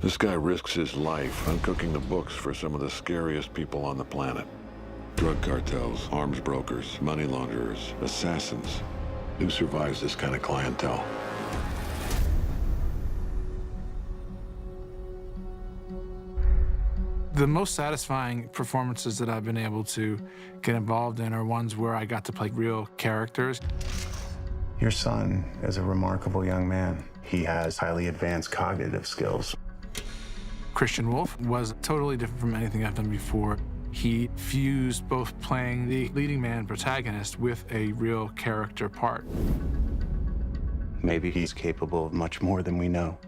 This guy risks his life uncooking the books for some of the scariest people on the planet. Drug cartels, arms brokers, money launderers, assassins. Who survives this kind of clientele? The most satisfying performances that I've been able to get involved in are ones where I got to play real characters. Your son is a remarkable young man. He has highly advanced cognitive skills. Christian Wolff was totally different from anything I've done before. He fused both playing the leading man protagonist with a real character part. Maybe he's capable of much more than we know.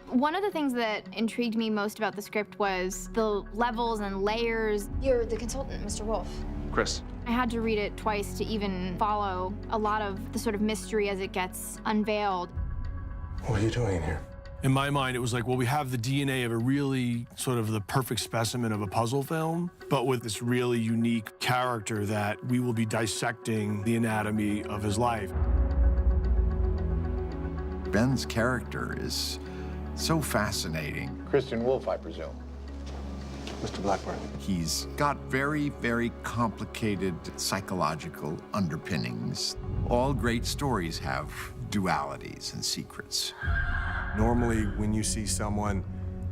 One of the things that intrigued me most about the script was the levels and layers. You're the consultant, Mr. Wolff. Chris. I had to read it twice to even follow a lot of the sort of mystery as it gets unveiled. What are you doing in here? In my mind, it was like, well, we have the DNA of a really sort of the perfect specimen of a puzzle film, but with this really unique character that we will be dissecting the anatomy of his life. Ben's character is so fascinating. Christian Wolff, I presume. Mr. Blackburn. He's got very, very complicated psychological underpinnings. All great stories have dualities and secrets. Normally, when you see someone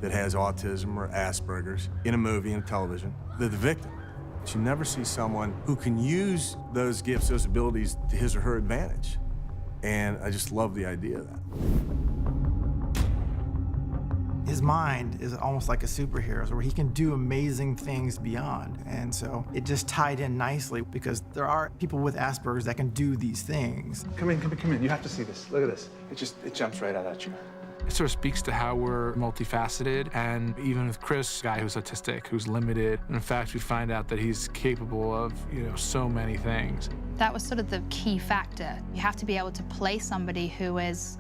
that has autism or Asperger's in a movie and television, they're the victim. But you never see someone who can use those gifts, those abilities to his or her advantage. And I just love the idea of that. His mind is almost like a superhero's, where he can do amazing things beyond. And so it just tied in nicely because there are people with Asperger's that can do these things. Come in, come in, come in. You have to see this. Look at this. It jumps right out at you. It sort of speaks to how we're multifaceted, and even with Chris, a guy who's autistic, who's limited, and in fact, we find out that he's capable of, so many things. That was sort of the key factor. You have to be able to play somebody who is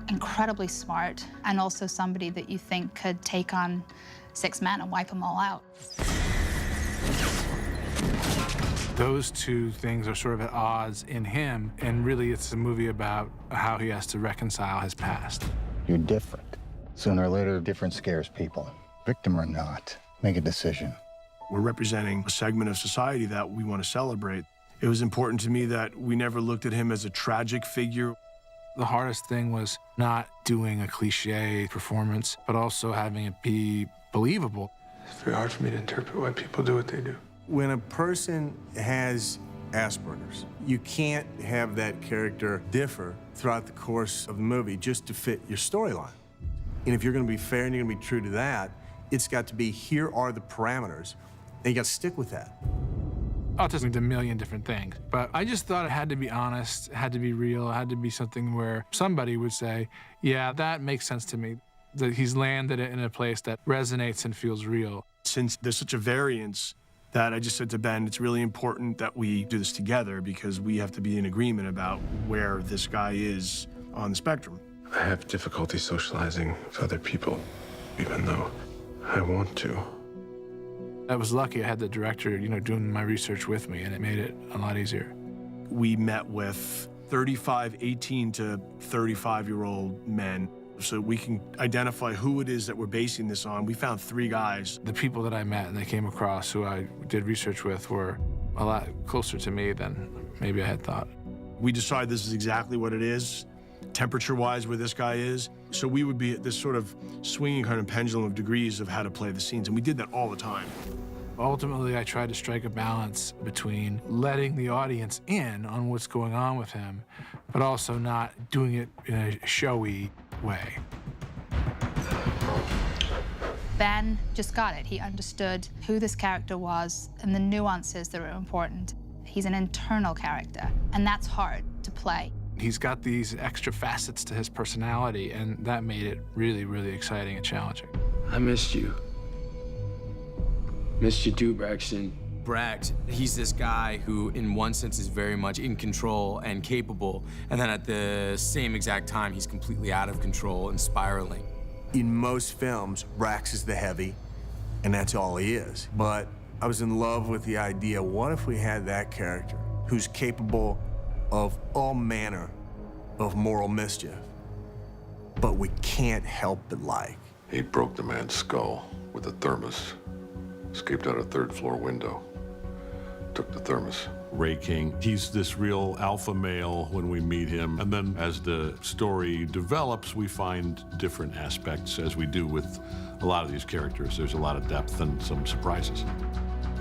incredibly smart and also somebody that you think could take on 6 men and wipe them all out. Those two things are sort of at odds in him, and really it's a movie about how he has to reconcile his past. You're different. Sooner or later, different scares people. Victim or not, make a decision. We're representing a segment of society that we want to celebrate. It was important to me that we never looked at him as a tragic figure. The hardest thing was not doing a cliche performance, but also having it be believable. It's very hard for me to interpret why people do what they do. When a person has Asperger's, you can't have that character differ throughout the course of the movie just to fit your storyline. And if you're going to be fair and you're going to be true to that, it's got to be, here are the parameters, and you got to stick with that. Autism is a million different things, but I just thought it had to be honest, it had to be real, it had to be something where somebody would say, yeah, that makes sense to me, that he's landed it in a place that resonates and feels real. Since there's such a variance, that I just said to Ben, it's really important that we do this together because we have to be in agreement about where this guy is on the spectrum. I have difficulty socializing with other people, even though I want to. I was lucky I had the director, doing my research with me, and it made it a lot easier. We met with 18 to 35-year-old men so we can identify who it is that we're basing this on. We found 3 guys. The people that I met and they came across who I did research with were a lot closer to me than maybe I had thought. We decided this is exactly what it is, temperature-wise, where this guy is. So we would be at this sort of swinging kind of pendulum of degrees of how to play the scenes, and we did that all the time. Ultimately, I tried to strike a balance between letting the audience in on what's going on with him, but also not doing it in a showy way. Ben just got it. He understood who this character was and the nuances that were important. He's an internal character, and that's hard to play. He's got these extra facets to his personality, and that made it really, really exciting and challenging. I missed you. Missed you too, Braxton. Brax, he's this guy who, in one sense, is very much in control and capable, and then at the same exact time, he's completely out of control and spiraling. In most films, Brax is the heavy, and that's all he is. But I was in love with the idea, what if we had that character who's capable of all manner of moral mischief, but we can't help but like He broke the man's skull with a thermos, escaped out a third-floor window, took the thermos. Ray King, he's this real alpha male when we meet him. And then as the story develops, we find different aspects, as we do with a lot of these characters. There's a lot of depth and some surprises.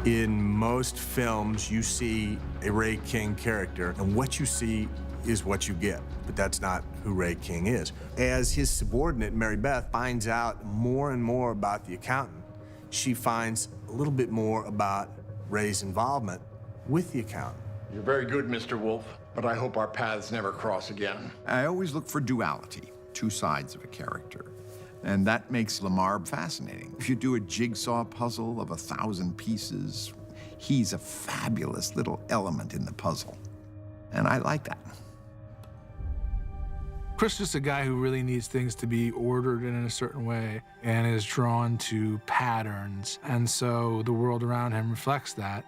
In most films, you see a Ray King character, and what you see is what you get. But that's not who Ray King is. As his subordinate, Mary Beth, finds out more and more about the accountant, she finds a little bit more about Ray's involvement with the accountant. You're very good, Mr. Wolff, but I hope our paths never cross again. I always look for duality, two sides of a character. And that makes Lamar fascinating. If you do a jigsaw puzzle of 1,000 pieces, he's a fabulous little element in the puzzle. And I like that. Chris is just a guy who really needs things to be ordered in a certain way and is drawn to patterns. And so the world around him reflects that.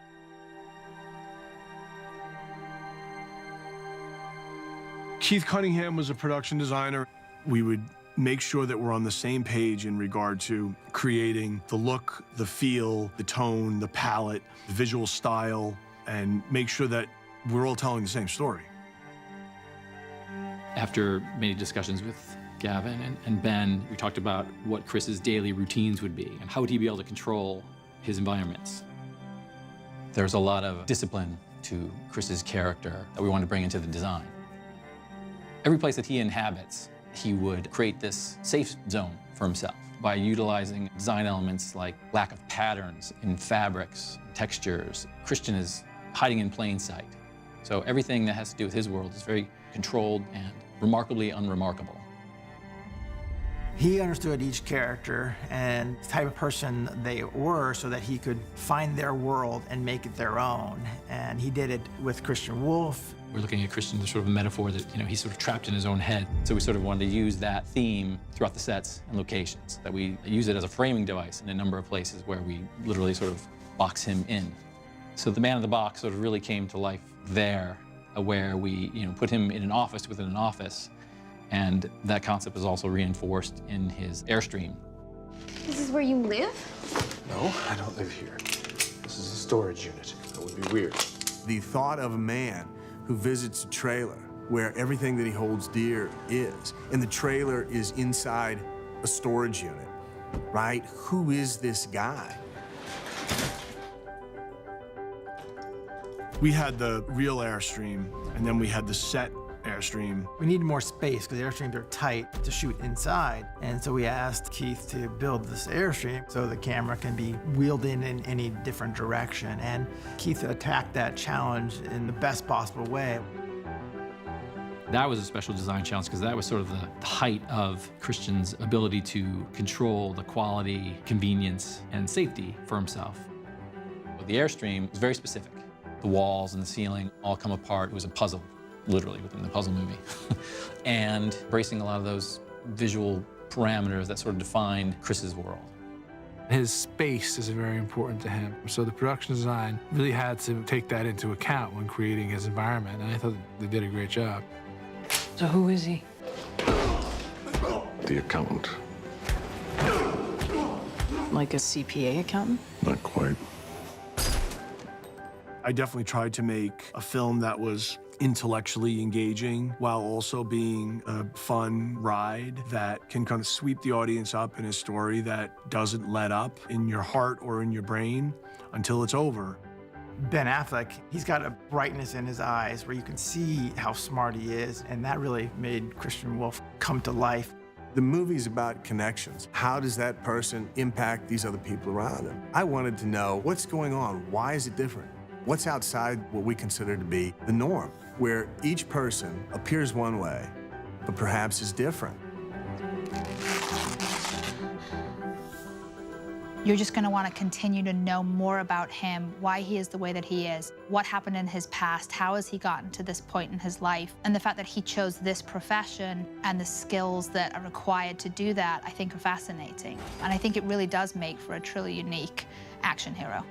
Keith Cunningham was a production designer. We would make sure that we're on the same page in regard to creating the look, the feel, the tone, the palette, the visual style, and make sure that we're all telling the same story. After many discussions with Gavin and Ben, we talked about what Chris's daily routines would be and how would he be able to control his environments. There's a lot of discipline to Chris's character that we wanted to bring into the design. Every place that he inhabits, he would create this safe zone for himself by utilizing design elements like lack of patterns in fabrics, textures. Christian is hiding in plain sight. So everything that has to do with his world is very controlled and remarkably unremarkable. He understood each character and the type of person they were so that he could find their world and make it their own. And he did it with Christian Wolff. We're looking at Christian as sort of a metaphor that, he's sort of trapped in his own head. So we sort of wanted to use that theme throughout the sets and locations, that we use it as a framing device in a number of places where we literally sort of box him in. So the man in the box sort of really came to life there, where we put him in an office within an office. And that concept is also reinforced in his Airstream. This is where you live? No, I don't live here. This is a storage unit. That would be weird. The thought of a man who visits a trailer where everything that he holds dear is, and the trailer is inside a storage unit, right? Who is this guy? We had the real Airstream, and then we had the set Airstream. We needed more space because the Airstreams are tight to shoot inside. And so we asked Keith to build this Airstream so the camera can be wheeled in any different direction. And Keith attacked that challenge in the best possible way. That was a special design challenge because that was sort of the height of Christian's ability to control the quality, convenience, and safety for himself. But the Airstream was very specific. The walls and the ceiling all come apart. It was a puzzle, literally, within the puzzle movie. And embracing a lot of those visual parameters that sort of defined Chris's world. His space is very important to him. So the production design really had to take that into account when creating his environment, and I thought they did a great job. So who is he? The accountant. Like a CPA accountant? Not quite. I definitely tried to make a film that was intellectually engaging while also being a fun ride that can kind of sweep the audience up in a story that doesn't let up in your heart or in your brain until it's over. Ben Affleck, he's got a brightness in his eyes where you can see how smart he is, and that really made Christian Wolff come to life. The movie's about connections. How does that person impact these other people around him? I wanted to know what's going on. Why is it different? What's outside what we consider to be the norm, where each person appears one way, but perhaps is different. You're just going to want to continue to know more about him, why he is the way that he is, what happened in his past, how has he gotten to this point in his life, and the fact that he chose this profession and the skills that are required to do that, I think are fascinating. And I think it really does make for a truly unique action hero.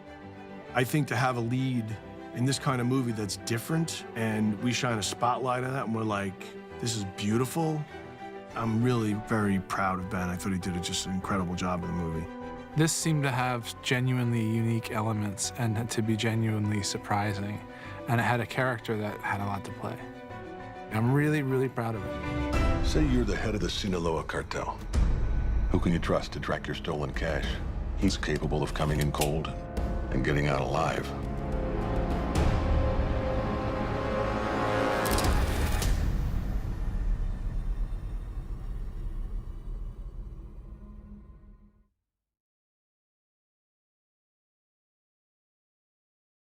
I think to have a lead in this kind of movie that's different, and we shine a spotlight on that, and we're like, this is beautiful, I'm really very proud of Ben. I thought he did just an incredible job in the movie. This seemed to have genuinely unique elements and to be genuinely surprising. And it had a character that had a lot to play. I'm really, really proud of it. Say you're the head of the Sinaloa cartel. Who can you trust to track your stolen cash? He's capable of coming in cold and getting out alive.